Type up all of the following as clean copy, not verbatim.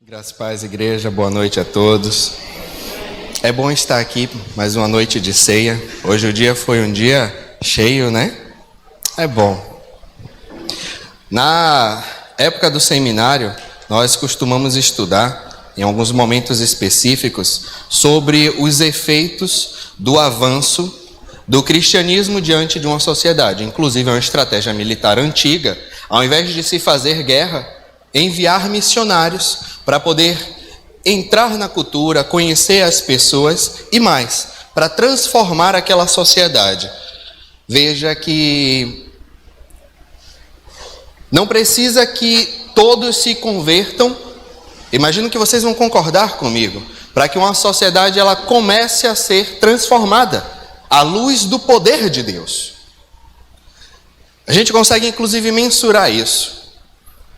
Graças e paz, igreja, boa noite a todos. É bom estar aqui, mais uma noite de ceia. Hoje o dia foi um dia cheio, né? É bom. Na época do seminário, nós costumamos estudar, em alguns momentos específicos, sobre os efeitos do avanço do cristianismo diante de uma sociedade. Inclusive, é uma estratégia militar antiga, ao invés de se fazer guerra, enviar missionários para poder entrar na cultura, conhecer as pessoas e mais, para transformar aquela sociedade. Veja que não precisa que todos se convertam. Imagino que vocês vão concordar comigo, para que uma sociedade ela comece a ser transformada à luz do poder de Deus. A gente consegue inclusive mensurar isso.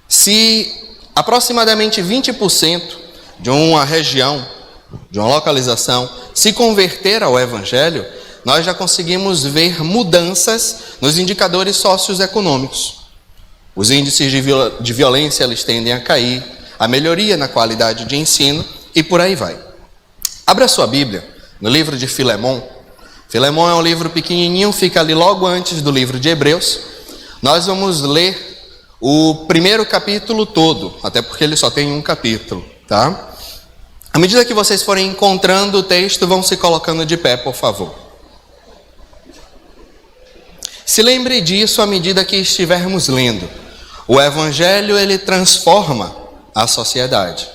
Se aproximadamente 20% de uma região, de uma localização, se converter ao Evangelho, nós já conseguimos ver mudanças nos indicadores socioeconômicos. Os índices de violência eles tendem a cair, a melhoria na qualidade de ensino e por aí vai. Abra sua Bíblia no livro de Filemão. Filemão é um livro pequenininho, fica ali logo antes do livro de Hebreus. Nós vamos ler o primeiro capítulo todo, até porque ele só tem um capítulo, tá? À medida que vocês forem encontrando o texto, vão se colocando de pé, por favor. Se lembre disso à medida que estivermos lendo. O Evangelho, ele transforma a sociedade.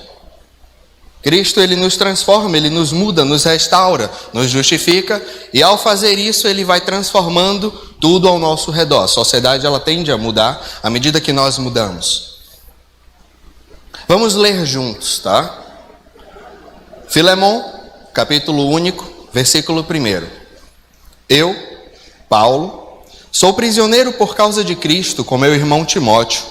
Cristo, ele nos transforma, ele nos muda, nos restaura, nos justifica, e ao fazer isso, ele vai transformando tudo ao nosso redor. A sociedade, ela tende a mudar à medida que nós mudamos. Vamos ler juntos, tá? Filemão, capítulo único, versículo 1. Eu, Paulo, sou prisioneiro por causa de Cristo, com meu irmão Timóteo.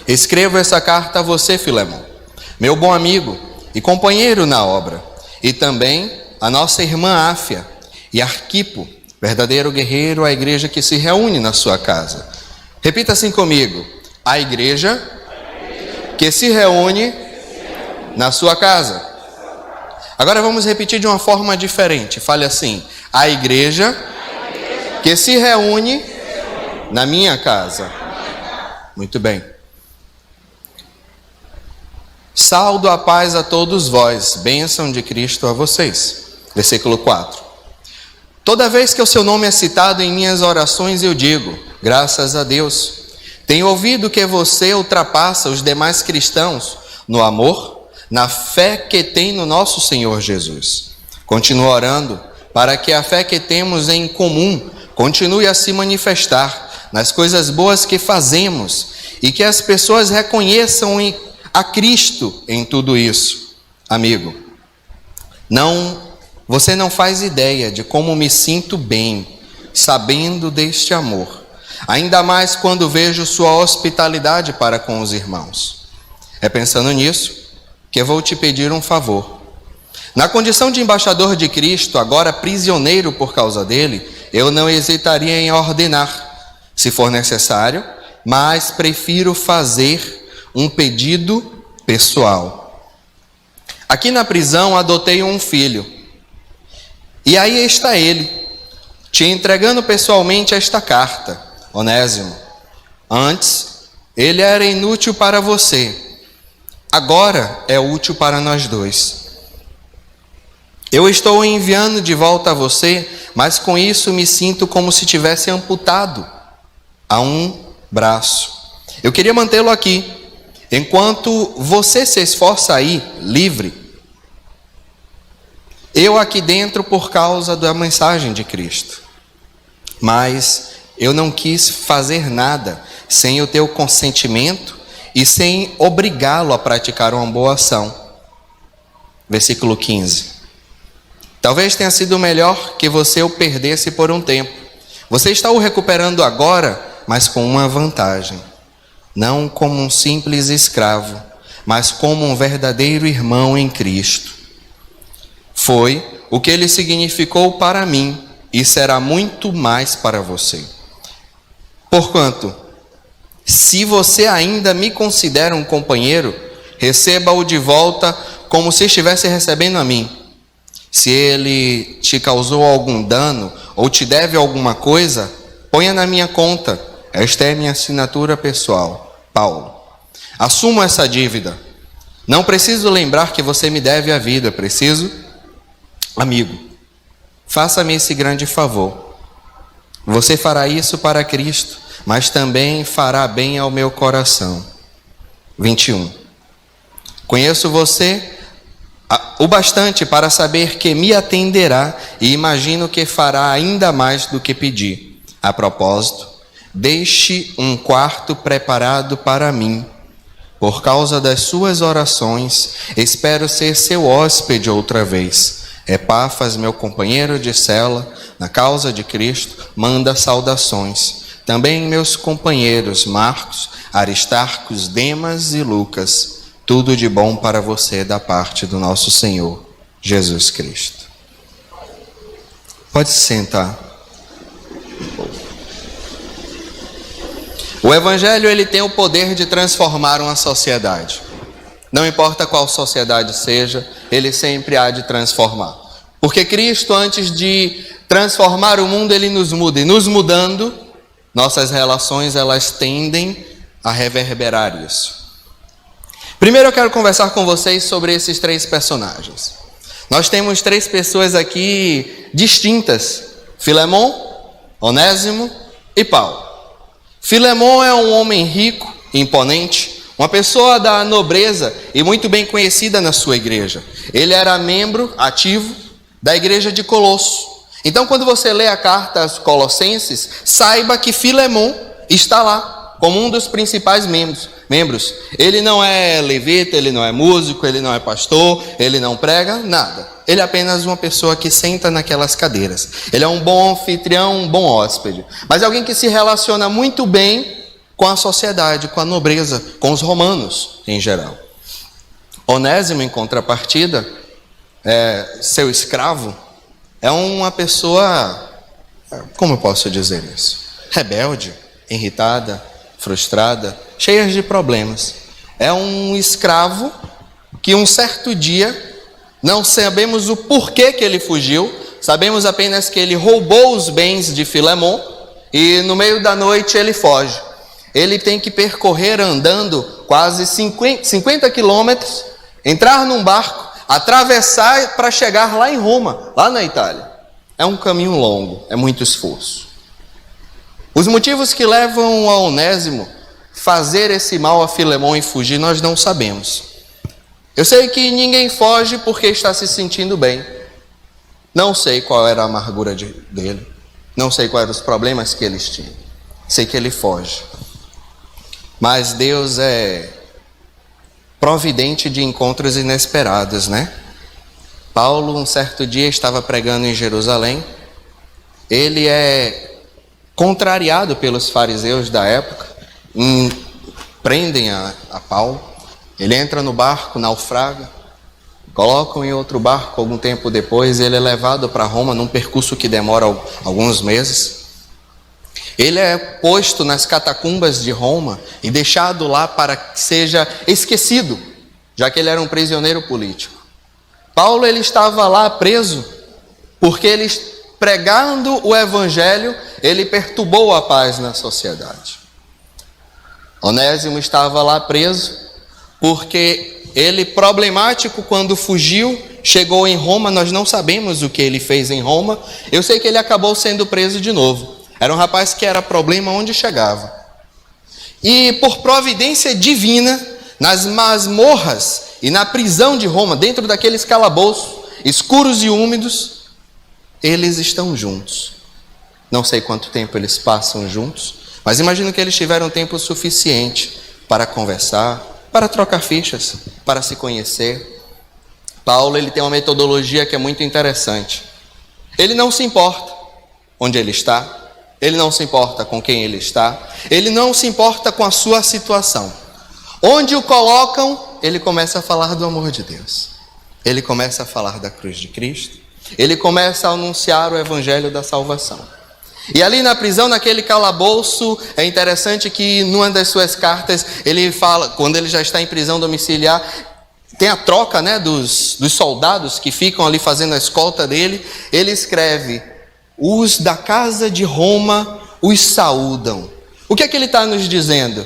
Escrevo essa carta a você, Filemão, meu bom amigo e companheiro na obra, e também a nossa irmã Áfia e Arquipo, verdadeiro guerreiro, a igreja que se reúne na sua casa. Repita assim comigo: a igreja que se reúne na sua casa. Agora vamos repetir de uma forma diferente. Fale assim: a igreja que se reúne na minha casa. Muito bem. Saldo a paz a todos vós, bênção de Cristo a vocês. Versículo 4. Toda vez que o seu nome é citado em minhas orações, eu digo, graças a Deus. Tenho ouvido que você ultrapassa os demais cristãos no amor, na fé que tem no nosso Senhor Jesus. Continuo orando para que a fé que temos em comum continue a se manifestar nas coisas boas que fazemos e que as pessoas reconheçam a Cristo em tudo isso. Amigo, você não faz ideia de como me sinto bem sabendo deste amor, ainda mais quando vejo sua hospitalidade para com os irmãos. É pensando nisso que eu vou te pedir um favor. Na condição de embaixador de Cristo, agora prisioneiro por causa dele, eu não hesitaria em ordenar, se for necessário, mas prefiro fazer um pedido pessoal. Aqui na prisão adotei um filho, e aí está ele, te entregando pessoalmente esta carta, Onésimo. Antes, ele era inútil para você, agora é útil para nós dois. Eu estou enviando de volta a você, mas com isso me sinto como se tivesse amputado a um braço. Eu queria mantê-lo aqui, enquanto você se esforça aí, livre. Eu aqui dentro por causa da mensagem de Cristo. Mas eu não quis fazer nada sem o teu consentimento e sem obrigá-lo a praticar uma boa ação. Versículo 15. Talvez tenha sido melhor que você o perdesse por um tempo. Você está o recuperando agora, mas com uma vantagem. Não como um simples escravo, mas como um verdadeiro irmão em Cristo. Foi o que ele significou para mim e será muito mais para você. Porquanto, se você ainda me considera um companheiro, receba-o de volta como se estivesse recebendo a mim. Se ele te causou algum dano ou te deve alguma coisa, ponha na minha conta. Esta é minha assinatura pessoal. Paulo. Assumo essa dívida. Não preciso lembrar que você me deve a vida. Preciso, amigo, faça-me esse grande favor. Você fará isso para Cristo, mas também fará bem ao meu coração. 21. Conheço você o bastante para saber que me atenderá e imagino que fará ainda mais do que pedi. A propósito, deixe um quarto preparado para mim. Por causa das suas orações, espero ser seu hóspede outra vez. Epáfras, meu companheiro de cela, na causa de Cristo, manda saudações. Também meus companheiros Marcos, Aristarco, Demas e Lucas. Tudo de bom para você da parte do nosso Senhor Jesus Cristo. Pode se sentar. O Evangelho, ele tem o poder de transformar uma sociedade. Não importa qual sociedade seja, ele sempre há de transformar. Porque Cristo, antes de transformar o mundo, ele nos muda. E nos mudando, nossas relações, elas tendem a reverberar isso. Primeiro eu quero conversar com vocês sobre esses três personagens. Nós temos três pessoas aqui distintas: Filemon, Onésimo e Paulo. Filemon é um homem rico, imponente, uma pessoa da nobreza e muito bem conhecida na sua igreja. Ele era membro ativo da igreja de Colosso. Então, quando você lê a carta aos Colossenses, saiba que Filemon está lá como um dos principais membros. Ele não é levita, ele não é músico, ele não é pastor, ele não prega, nada. Ele é apenas uma pessoa que senta naquelas cadeiras. Ele é um bom anfitrião, um bom hóspede. Mas é alguém que se relaciona muito bem com a sociedade, com a nobreza, com os romanos em geral. Onésimo, em contrapartida, seu escravo, é uma pessoa, como eu posso dizer isso? Rebelde, irritada, frustrada, cheia de problemas. É um escravo que um certo dia, não sabemos o porquê que ele fugiu, sabemos apenas que ele roubou os bens de Filemon e no meio da noite ele foge. Ele tem que percorrer andando quase 50 quilômetros, entrar num barco, atravessar para chegar lá em Roma, lá na Itália. É um caminho longo, é muito esforço. Os motivos que levam a Onésimo fazer esse mal a Filemon e fugir, nós não sabemos. Eu sei que ninguém foge porque está se sentindo bem. Não sei qual era a amargura dele. Não sei quais eram os problemas que eles tinham. Sei que ele foge. Mas Deus é providente de encontros inesperados, né? Paulo, um certo dia, estava pregando em Jerusalém. Ele é contrariado pelos fariseus da época, prendem a Paulo. Ele entra no barco, naufraga, colocam em outro barco algum tempo depois, ele é levado para Roma num percurso que demora alguns meses. Ele é posto nas catacumbas de Roma e deixado lá para que seja esquecido, já que ele era um prisioneiro político. Paulo, ele estava lá preso porque ele, pregando o evangelho, ele perturbou a paz na sociedade. Onésimo estava lá preso porque ele, problemático, quando fugiu, chegou em Roma. Nós não sabemos o que ele fez em Roma. Eu sei que ele acabou sendo preso de novo. Era um rapaz que era problema onde chegava. E por providência divina, nas masmorras e na prisão de Roma, dentro daqueles calabouços escuros e úmidos, eles estão juntos. Não sei quanto tempo eles passam juntos, mas imagino que eles tiveram tempo suficiente para conversar, para trocar fichas, para se conhecer. Paulo, ele tem uma metodologia que é muito interessante. Ele não se importa onde ele está, ele não se importa com quem ele está, ele não se importa com a sua situação. Onde o colocam, ele começa a falar do amor de Deus. Ele começa a falar da cruz de Cristo. Ele começa a anunciar o evangelho da salvação. E ali na prisão, naquele calabouço, é interessante que numa das suas cartas, ele fala, quando ele já está em prisão domiciliar, tem a troca, né, dos soldados que ficam ali fazendo a escolta dele. Ele escreve: os da casa de Roma os saúdam. O que é que ele está nos dizendo?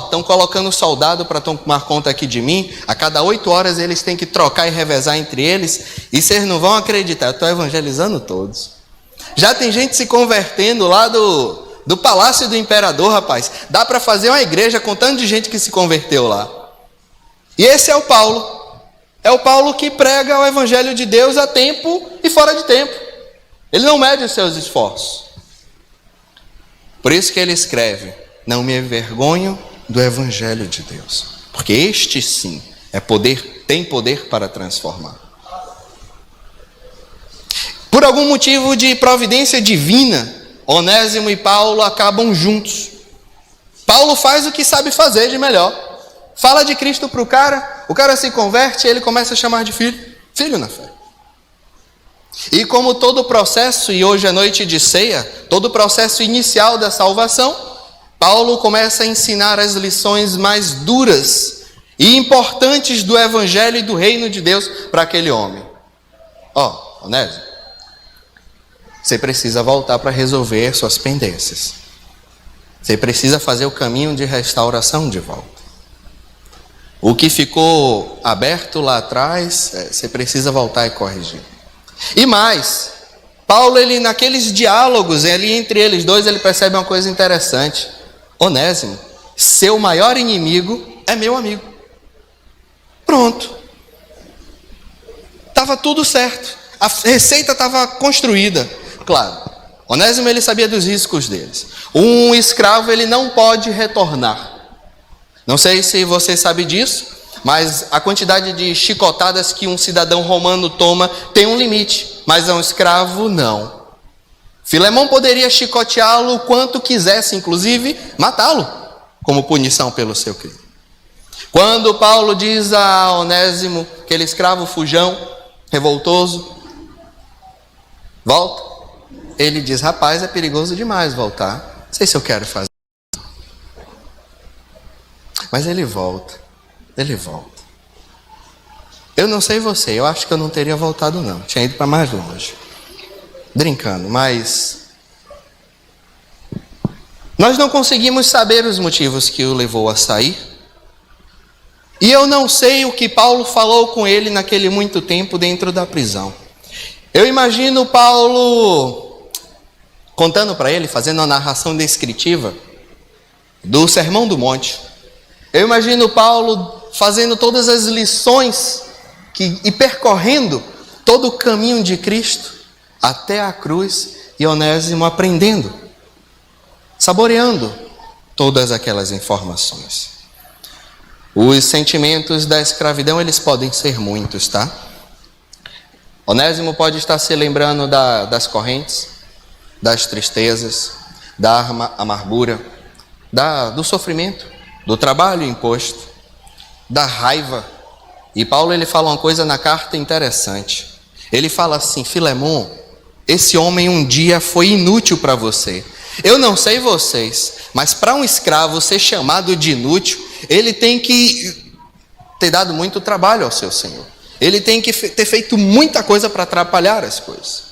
Estão colocando soldado para tomar conta aqui de mim. A cada 8 horas eles têm que trocar e revezar entre eles. E vocês não vão acreditar, eu estou evangelizando todos. Já tem gente se convertendo lá do palácio do imperador, rapaz. Dá para fazer uma igreja com tanto de gente que se converteu lá. E esse é o Paulo. É o Paulo que prega o evangelho de Deus a tempo e fora de tempo. Ele não mede os seus esforços. Por isso que ele escreve: não me envergonho do evangelho de Deus, porque este sim tem poder para transformar. Por algum motivo de providência divina, Onésimo e Paulo acabam juntos. Paulo faz o que sabe fazer de melhor. Fala de Cristo para o cara se converte e ele começa a chamar de filho na fé. E como todo processo, e hoje é noite de ceia, todo processo inicial da salvação, Paulo começa a ensinar as lições mais duras e importantes do evangelho e do reino de Deus para aquele homem. Onésimo, você precisa voltar para resolver suas pendências. Você precisa fazer o caminho de restauração de volta. O que ficou aberto lá atrás, você precisa voltar e corrigir. E mais, Paulo, ele naqueles diálogos ali entre eles dois, ele percebe uma coisa interessante. Onésimo, seu maior inimigo é meu amigo. Pronto. Estava tudo certo. A receita estava construída. Claro, Onésimo, ele sabia dos riscos deles. Um escravo, ele não pode retornar. Não sei se você sabe disso, mas a quantidade de chicotadas que um cidadão romano toma tem um limite, mas a um escravo não. Filemão poderia chicoteá-lo o quanto quisesse, inclusive matá-lo, como punição pelo seu crime. Quando Paulo diz a Onésimo, aquele escravo fujão, revoltoso, volta, ele diz: rapaz, é perigoso demais voltar, não sei se eu quero fazer. Mas ele volta. Eu não sei você, eu acho que eu não teria voltado não, tinha ido para mais longe. Brincando, mas nós não conseguimos saber os motivos que o levou a sair. E eu não sei o que Paulo falou com ele naquele muito tempo dentro da prisão. Eu imagino Paulo contando para ele, fazendo uma narração descritiva do Sermão do Monte. Eu imagino Paulo fazendo todas as lições e percorrendo todo o caminho de Cristo até a cruz, e Onésimo aprendendo, saboreando todas aquelas informações. Os sentimentos da escravidão, eles podem ser muitos, tá? Onésimo pode estar se lembrando das correntes, das tristezas, da amargura, do sofrimento, do trabalho imposto, da raiva. E Paulo, ele fala uma coisa na carta interessante. Ele fala assim: Filemão, esse homem um dia foi inútil para você. Eu não sei vocês, mas para um escravo ser chamado de inútil, ele tem que ter dado muito trabalho ao seu senhor. Ele tem que ter feito muita coisa para atrapalhar as coisas.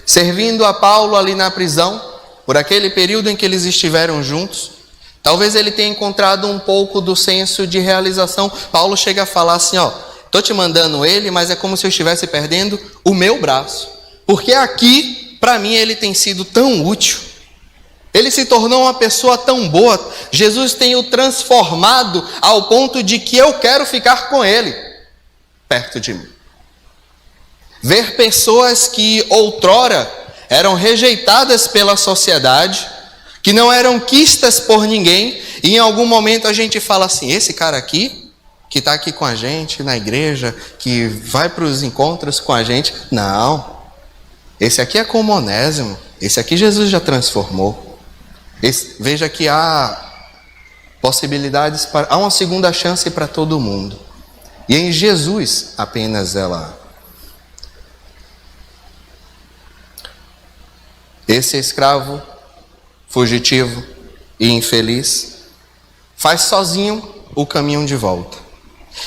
Servindo a Paulo ali na prisão, por aquele período em que eles estiveram juntos, talvez ele tenha encontrado um pouco do senso de realização. Paulo chega a falar assim: estou te mandando ele, mas é como se eu estivesse perdendo o meu braço. Porque aqui, para mim, ele tem sido tão útil. Ele se tornou uma pessoa tão boa. Jesus tem o transformado ao ponto de que eu quero ficar com ele perto de mim. Ver pessoas que outrora eram rejeitadas pela sociedade, que não eram quistas por ninguém, e em algum momento a gente fala assim: esse cara aqui, que está aqui com a gente na igreja, que vai para os encontros com a gente, não, esse aqui é como Onésimo, esse aqui Jesus já transformou. Veja que há possibilidades, há uma segunda chance para todo mundo, e em Jesus apenas ela. Esse escravo, fugitivo e infeliz, faz sozinho o caminho de volta.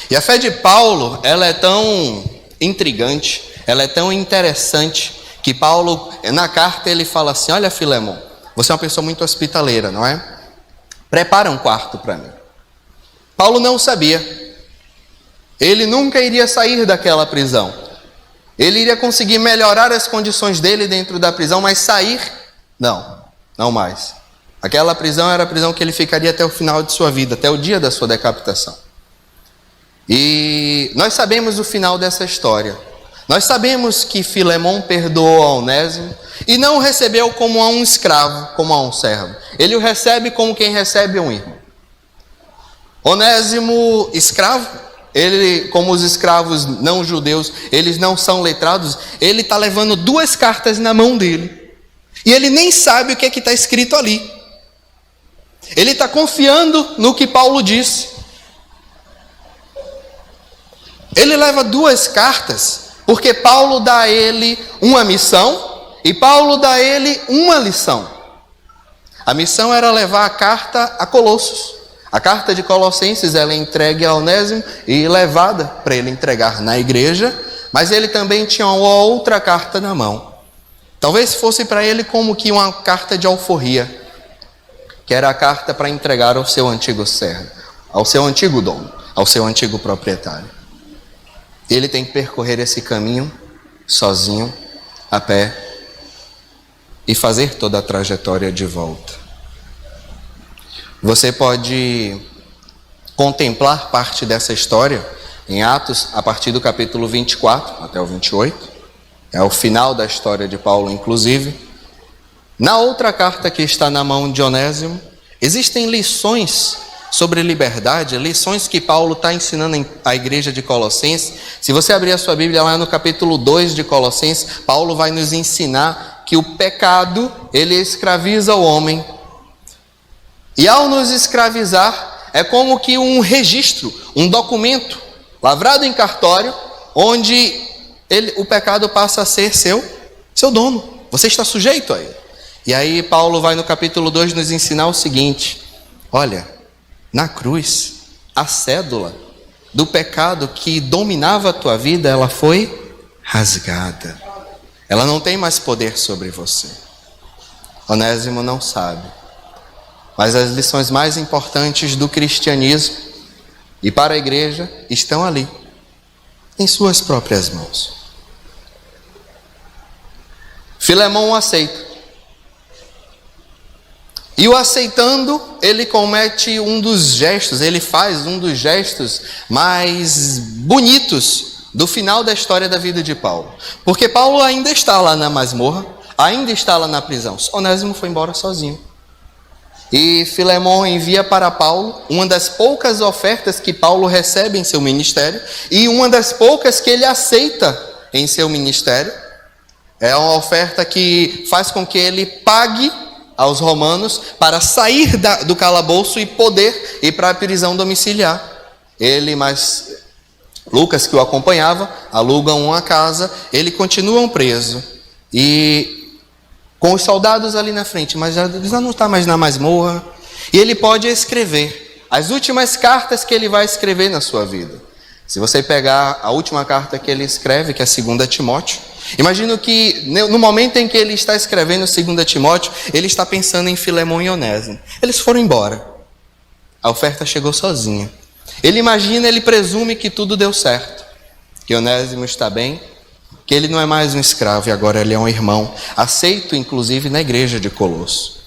E a fé de Paulo, ela é tão intrigante, ela é tão interessante, que Paulo, na carta, ele fala assim: olha, Filemon, você é uma pessoa muito hospitaleira, não é? Prepara um quarto para mim. Paulo não sabia. Ele nunca iria sair daquela prisão. Ele iria conseguir melhorar as condições dele dentro da prisão, mas sair, não mais. Aquela prisão era a prisão que ele ficaria até o final de sua vida, até o dia da sua decapitação. E nós sabemos o final dessa história. Nós sabemos que Filemon perdoou a Onésimo e não o recebeu como a um escravo, como a um servo. Ele o recebe como quem recebe um irmão. Onésimo, escravo, ele, como os escravos não judeus, eles não são letrados, ele está levando 2 cartas na mão dele. E ele nem sabe o que está escrito ali. Ele está confiando no que Paulo disse. Ele leva 2 cartas, porque Paulo dá a ele uma missão e Paulo dá a ele uma lição. A missão era levar a carta a Colossos. A carta de Colossenses, ela é entregue a Onésimo e levada para ele entregar na igreja, mas ele também tinha uma outra carta na mão. Talvez fosse para ele como que uma carta de alforria, que era a carta para entregar ao seu antigo servo, ao seu antigo dono, ao seu antigo proprietário. Ele tem que percorrer esse caminho sozinho, a pé, e fazer toda a trajetória de volta. Você pode contemplar parte dessa história em Atos, a partir do capítulo 24 até o 28. É o final da história de Paulo, inclusive. Na outra carta que está na mão de Onésimo, existem lições sobre liberdade, lições que Paulo está ensinando à igreja de Colossenses. Se você abrir a sua Bíblia lá no capítulo 2 de Colossenses, Paulo vai nos ensinar que o pecado, ele escraviza o homem. E ao nos escravizar, é como que um registro, um documento, lavrado em cartório, onde o pecado passa a ser seu dono. Você está sujeito a ele. E aí Paulo vai no capítulo 2 nos ensinar o seguinte: olha, na cruz, a cédula do pecado que dominava a tua vida, ela foi rasgada. Ela não tem mais poder sobre você. Onésimo não sabe. Mas as lições mais importantes do cristianismo e para a igreja estão ali, em suas próprias mãos. Filemon o aceita. E o aceitando, ele comete um dos gestos, ele faz um dos gestos mais bonitos do final da história da vida de Paulo. Porque Paulo ainda está lá na masmorra, ainda está lá na prisão. Onésimo foi embora sozinho. E Filemon envia para Paulo uma das poucas ofertas que Paulo recebe em seu ministério e uma das poucas que ele aceita em seu ministério. É uma oferta que faz com que ele pague aos romanos para sair do calabouço e poder ir para a prisão domiciliar. Ele, mas Lucas, que o acompanhava, alugam uma casa, ele continua preso e com os soldados ali na frente, mas já não está mais na masmorra. E ele pode escrever as últimas cartas que ele vai escrever na sua vida. Se você pegar a última carta que ele escreve, que é 2 Timóteo, imagino que no momento em que ele está escrevendo 2 Timóteo, ele está pensando em Filemon e Onésimo. Eles foram embora. A oferta chegou sozinha. Ele imagina, ele presume que tudo deu certo, que Onésimo está bem, que ele não é mais um escravo e agora ele é um irmão, aceito inclusive na igreja de Colosso.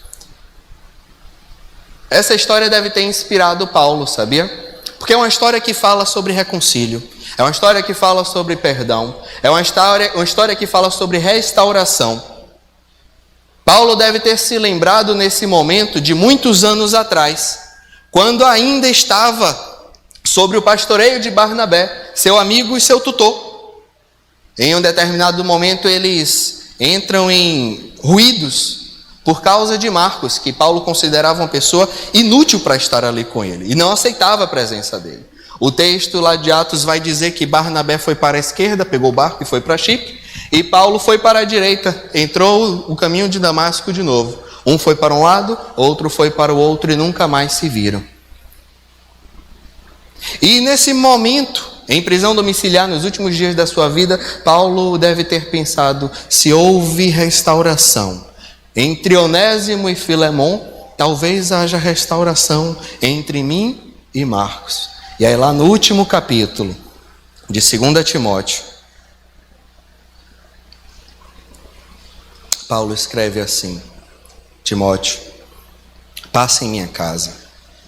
Essa história deve ter inspirado Paulo, sabia? Porque é uma história que fala sobre reconcílio, é uma história que fala sobre perdão, é uma história que fala sobre restauração. Paulo deve ter se lembrado nesse momento de muitos anos atrás, quando ainda estava sobre o pastoreio de Barnabé, seu amigo e seu tutor. Em um determinado momento eles entram em ruídos por causa de Marcos, que Paulo considerava uma pessoa inútil para estar ali com ele e não aceitava a presença dele. O texto lá de Atos vai dizer que Barnabé foi para a esquerda, pegou o barco e foi para Chipre, E Paulo foi para a direita, entrou o caminho de Damasco de novo. Um foi para um lado, outro foi para o outro e nunca mais se viram. E nesse momento, em prisão domiciliar, nos últimos dias da sua vida, Paulo deve ter pensado: se houve restauração entre Onésimo e Filemon, talvez haja restauração entre mim e Marcos. E aí lá no último capítulo de 2 Timóteo, Paulo escreve assim: Timóteo, passa em minha casa,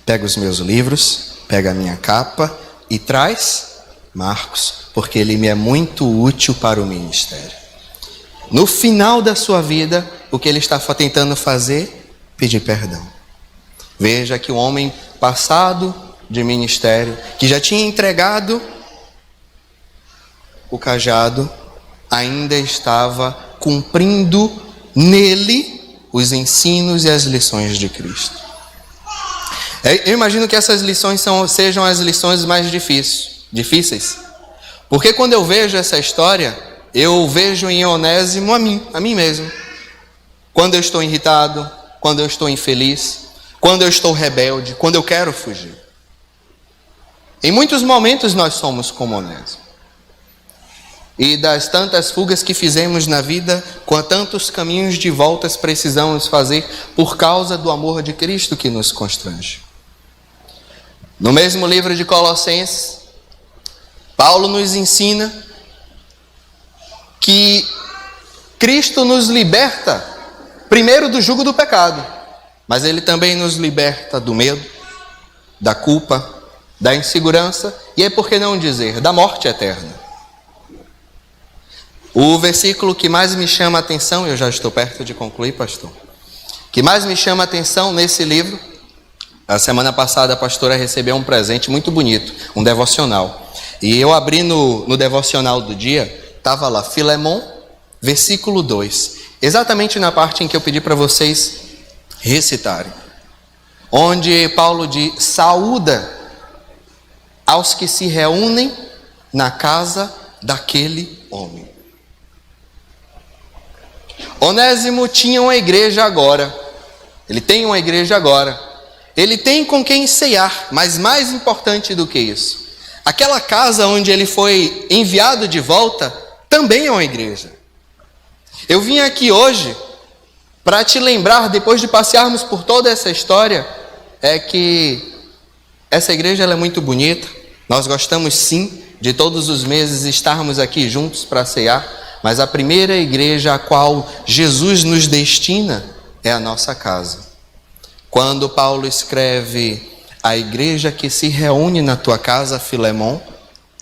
pega os meus livros, pega a minha capa e traz Marcos, porque ele me é muito útil para o ministério. No final da sua vida, o que ele está tentando fazer? Pedir perdão. Veja que o homem passado de ministério, que já tinha entregado o cajado, ainda estava cumprindo nele os ensinos e as lições de Cristo. Eu imagino que essas lições sejam as lições mais difíceis. Porque quando eu vejo essa história, eu vejo em Onésimo a mim mesmo. Quando eu estou irritado, quando eu estou infeliz, quando eu estou rebelde, quando eu quero fugir. Em muitos momentos nós somos como Onésimo. E das tantas fugas que fizemos na vida, com tantos caminhos de voltas precisamos fazer por causa do amor de Cristo que nos constrange. No mesmo livro de Colossenses, Paulo nos ensina que Cristo nos liberta, primeiro do jugo do pecado, mas Ele também nos liberta do medo, da culpa, da insegurança e, por que não dizer, da morte eterna. O versículo que mais me chama a atenção, eu já estou perto de concluir, pastor, que mais me chama a atenção nesse livro, a semana passada a pastora recebeu um presente muito bonito, um devocional. E eu abri no devocional do dia, estava lá, Filemon, versículo 2, exatamente na parte em que eu pedi para vocês recitarem, onde Paulo diz: saúda aos que se reúnem na casa daquele homem. Onésimo tinha uma igreja agora, ele tem uma igreja agora, ele tem com quem ceiar, mas mais importante do que isso, aquela casa onde ele foi enviado de volta também é uma igreja. Eu vim aqui hoje para te lembrar, depois de passearmos por toda essa história, é que essa igreja ela é muito bonita, nós gostamos sim de todos os meses estarmos aqui juntos para ceiar, mas a primeira igreja a qual Jesus nos destina é a nossa casa. Quando Paulo escreve a igreja que se reúne na tua casa, Filemon,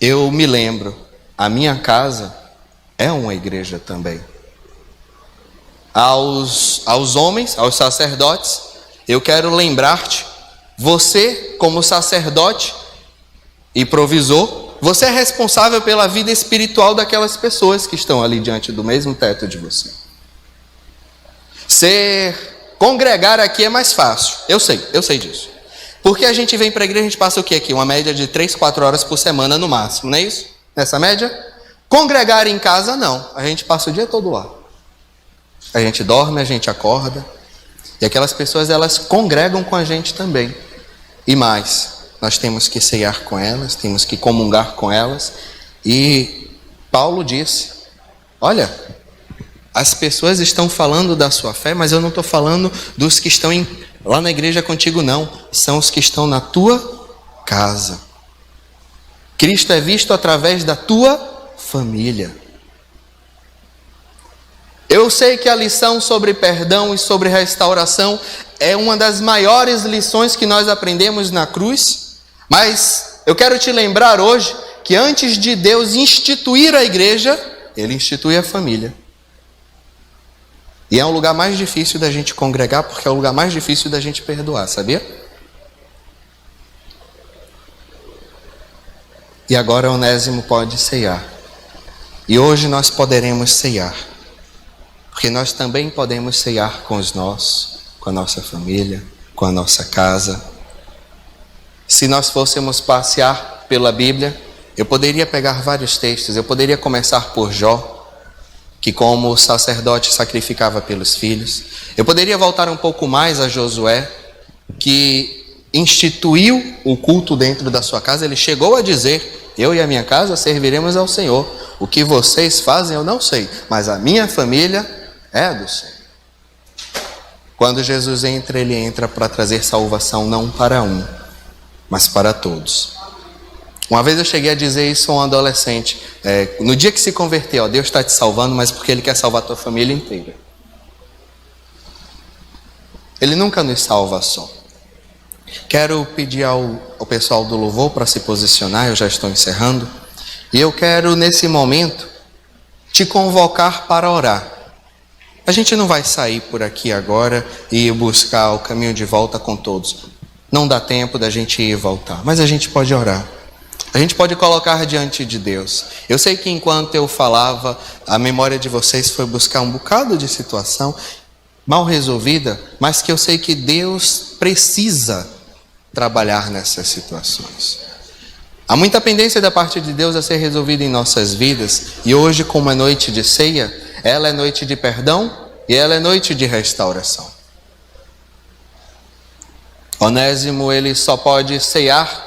eu me lembro, a minha casa é uma igreja também. Aos homens, aos sacerdotes, eu quero lembrar-te, você como sacerdote e provisor, você é responsável pela vida espiritual daquelas pessoas que estão ali diante do mesmo teto de você. Congregar aqui é mais fácil, eu sei disso. Porque a gente vem para a igreja, a gente passa o que aqui? Uma média de 3-4 horas por semana no máximo, não é isso? Nessa média? Congregar em casa não, a gente passa o dia todo lá. A gente dorme, a gente acorda. E aquelas pessoas, elas congregam com a gente também. E mais, nós temos que ceiar com elas, temos que comungar com elas. E Paulo disse: olha, as pessoas estão falando da sua fé, mas eu não estou falando dos que estão lá na igreja contigo, não. São os que estão na tua casa. Cristo é visto através da tua família. Eu sei que a lição sobre perdão e sobre restauração é uma das maiores lições que nós aprendemos na cruz, mas eu quero te lembrar hoje que antes de Deus instituir a igreja, Ele institui a família. E é o lugar mais difícil da gente congregar, porque é o lugar mais difícil da gente perdoar, sabia? E agora Onésimo pode ceiar. E hoje nós poderemos ceiar. Porque nós também podemos ceiar com os nossos, com a nossa família, com a nossa casa. Se nós fôssemos passear pela Bíblia, eu poderia pegar vários textos, eu poderia começar por Jó, que como sacerdote sacrificava pelos filhos. Eu poderia voltar um pouco mais a Josué, que instituiu o culto dentro da sua casa. Ele chegou a dizer: eu e a minha casa serviremos ao Senhor. O que vocês fazem eu não sei, mas a minha família é do Senhor. Quando Jesus entra, ele entra para trazer salvação não para um, mas para todos. Uma vez eu cheguei a dizer isso a um adolescente, no dia que se converteu: Deus está te salvando, mas porque Ele quer salvar a tua família inteira. Ele nunca nos salva só. Quero pedir ao pessoal do louvor para se posicionar, eu já estou encerrando. E eu quero, nesse momento, te convocar para orar. A gente não vai sair por aqui agora e buscar o caminho de volta com todos. Não dá tempo da gente ir e voltar, mas a gente pode orar. A gente pode colocar diante de Deus. Eu sei que enquanto eu falava, a memória de vocês foi buscar um bocado de situação mal resolvida, mas que eu sei que Deus precisa trabalhar nessas situações. Há muita pendência da parte de Deus a ser resolvida em nossas vidas, e hoje, como é noite de ceia, ela é noite de perdão e ela é noite de restauração. Onésimo, ele só pode ceiar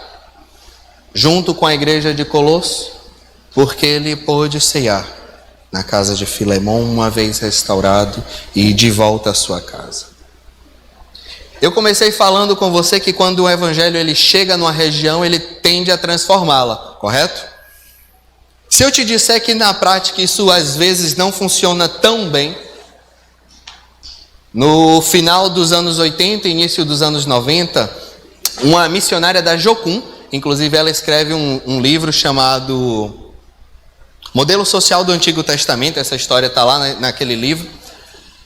junto com a igreja de Colosso, porque ele pôde ceiar na casa de Filemon, uma vez restaurado e de volta à sua casa. Eu comecei falando com você que quando o evangelho ele chega numa região, ele tende a transformá-la, correto? Se eu te disser que na prática isso às vezes não funciona tão bem, no final dos anos 80, início dos anos 90, uma missionária da Jocum, inclusive ela escreve um livro chamado Modelo Social do Antigo Testamento, essa história está lá naquele livro,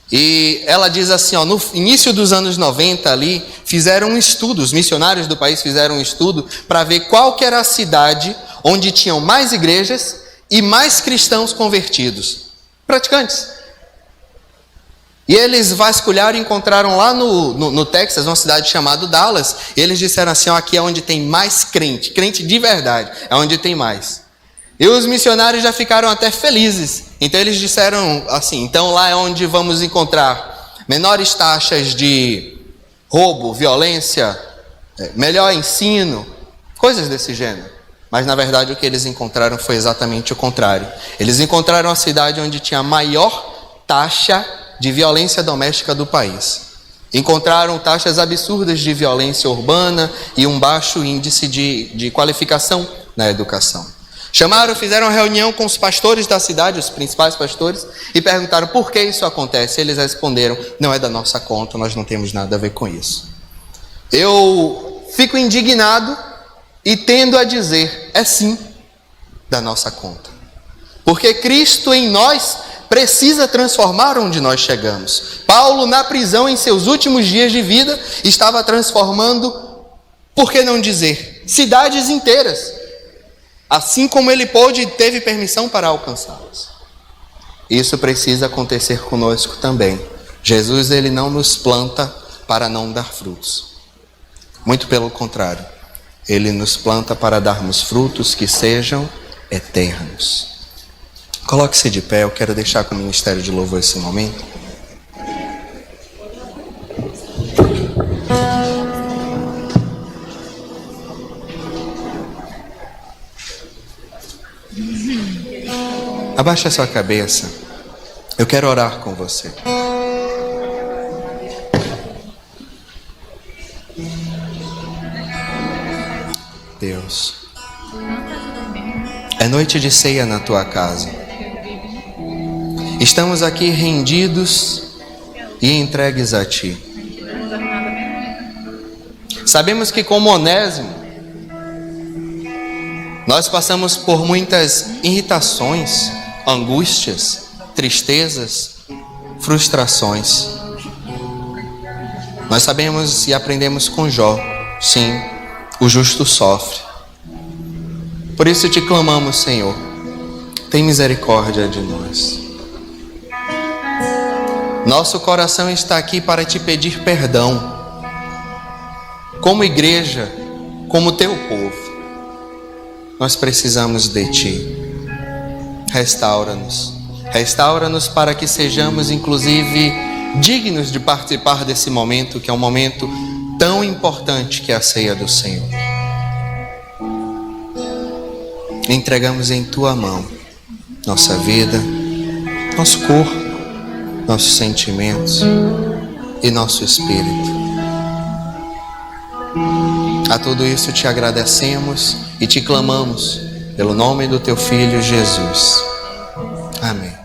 e ela diz assim, no início dos anos 90 ali, fizeram um estudo, os missionários do país fizeram um estudo para ver qual que era a cidade onde tinham mais igrejas e mais cristãos convertidos, praticantes. E eles vasculharam e encontraram lá no Texas, uma cidade chamada Dallas, e eles disseram assim, aqui é onde tem mais crente de verdade, é onde tem mais. E os missionários já ficaram até felizes, então eles disseram assim, então lá é onde vamos encontrar menores taxas de roubo, violência, melhor ensino, coisas desse gênero. Mas na verdade o que eles encontraram foi exatamente o contrário. Eles encontraram a cidade onde tinha a maior taxa de violência doméstica do país. Encontraram taxas absurdas de violência urbana e um baixo índice de qualificação na educação. Fizeram uma reunião com os pastores da cidade, os principais pastores, e perguntaram por que isso acontece. Eles responderam, não é da nossa conta, nós não temos nada a ver com isso. Eu fico indignado e tendo a dizer, é sim da nossa conta. Porque Cristo em nós precisa transformar onde nós chegamos. Paulo, na prisão, em seus últimos dias de vida, estava transformando, por que não dizer, cidades inteiras. Assim como ele pôde e teve permissão para alcançá-las. Isso precisa acontecer conosco também. Jesus, ele não nos planta para não dar frutos. Muito pelo contrário. Ele nos planta para darmos frutos que sejam eternos. Coloque-se de pé, eu quero deixar com o Ministério de Louvor esse momento. Abaixe a sua cabeça. Eu quero orar com você. Deus, é noite de ceia na tua casa. Estamos aqui rendidos e entregues a ti. Sabemos que como Onésimo, nós passamos por muitas irritações, angústias, tristezas, frustrações. Nós sabemos e aprendemos com Jó, sim, o justo sofre. Por isso te clamamos, Senhor, tem misericórdia de nós. Nosso coração está aqui para te pedir perdão, como igreja, como teu povo. Nós precisamos de ti. Restaura-nos. Restaura-nos para que sejamos, inclusive, dignos de participar desse momento, que é um momento tão importante que é a ceia do Senhor. Entregamos em Tua mão nossa vida, nosso corpo, nossos sentimentos e nosso espírito. A tudo isso te agradecemos e te clamamos pelo nome do Teu Filho Jesus. Amém.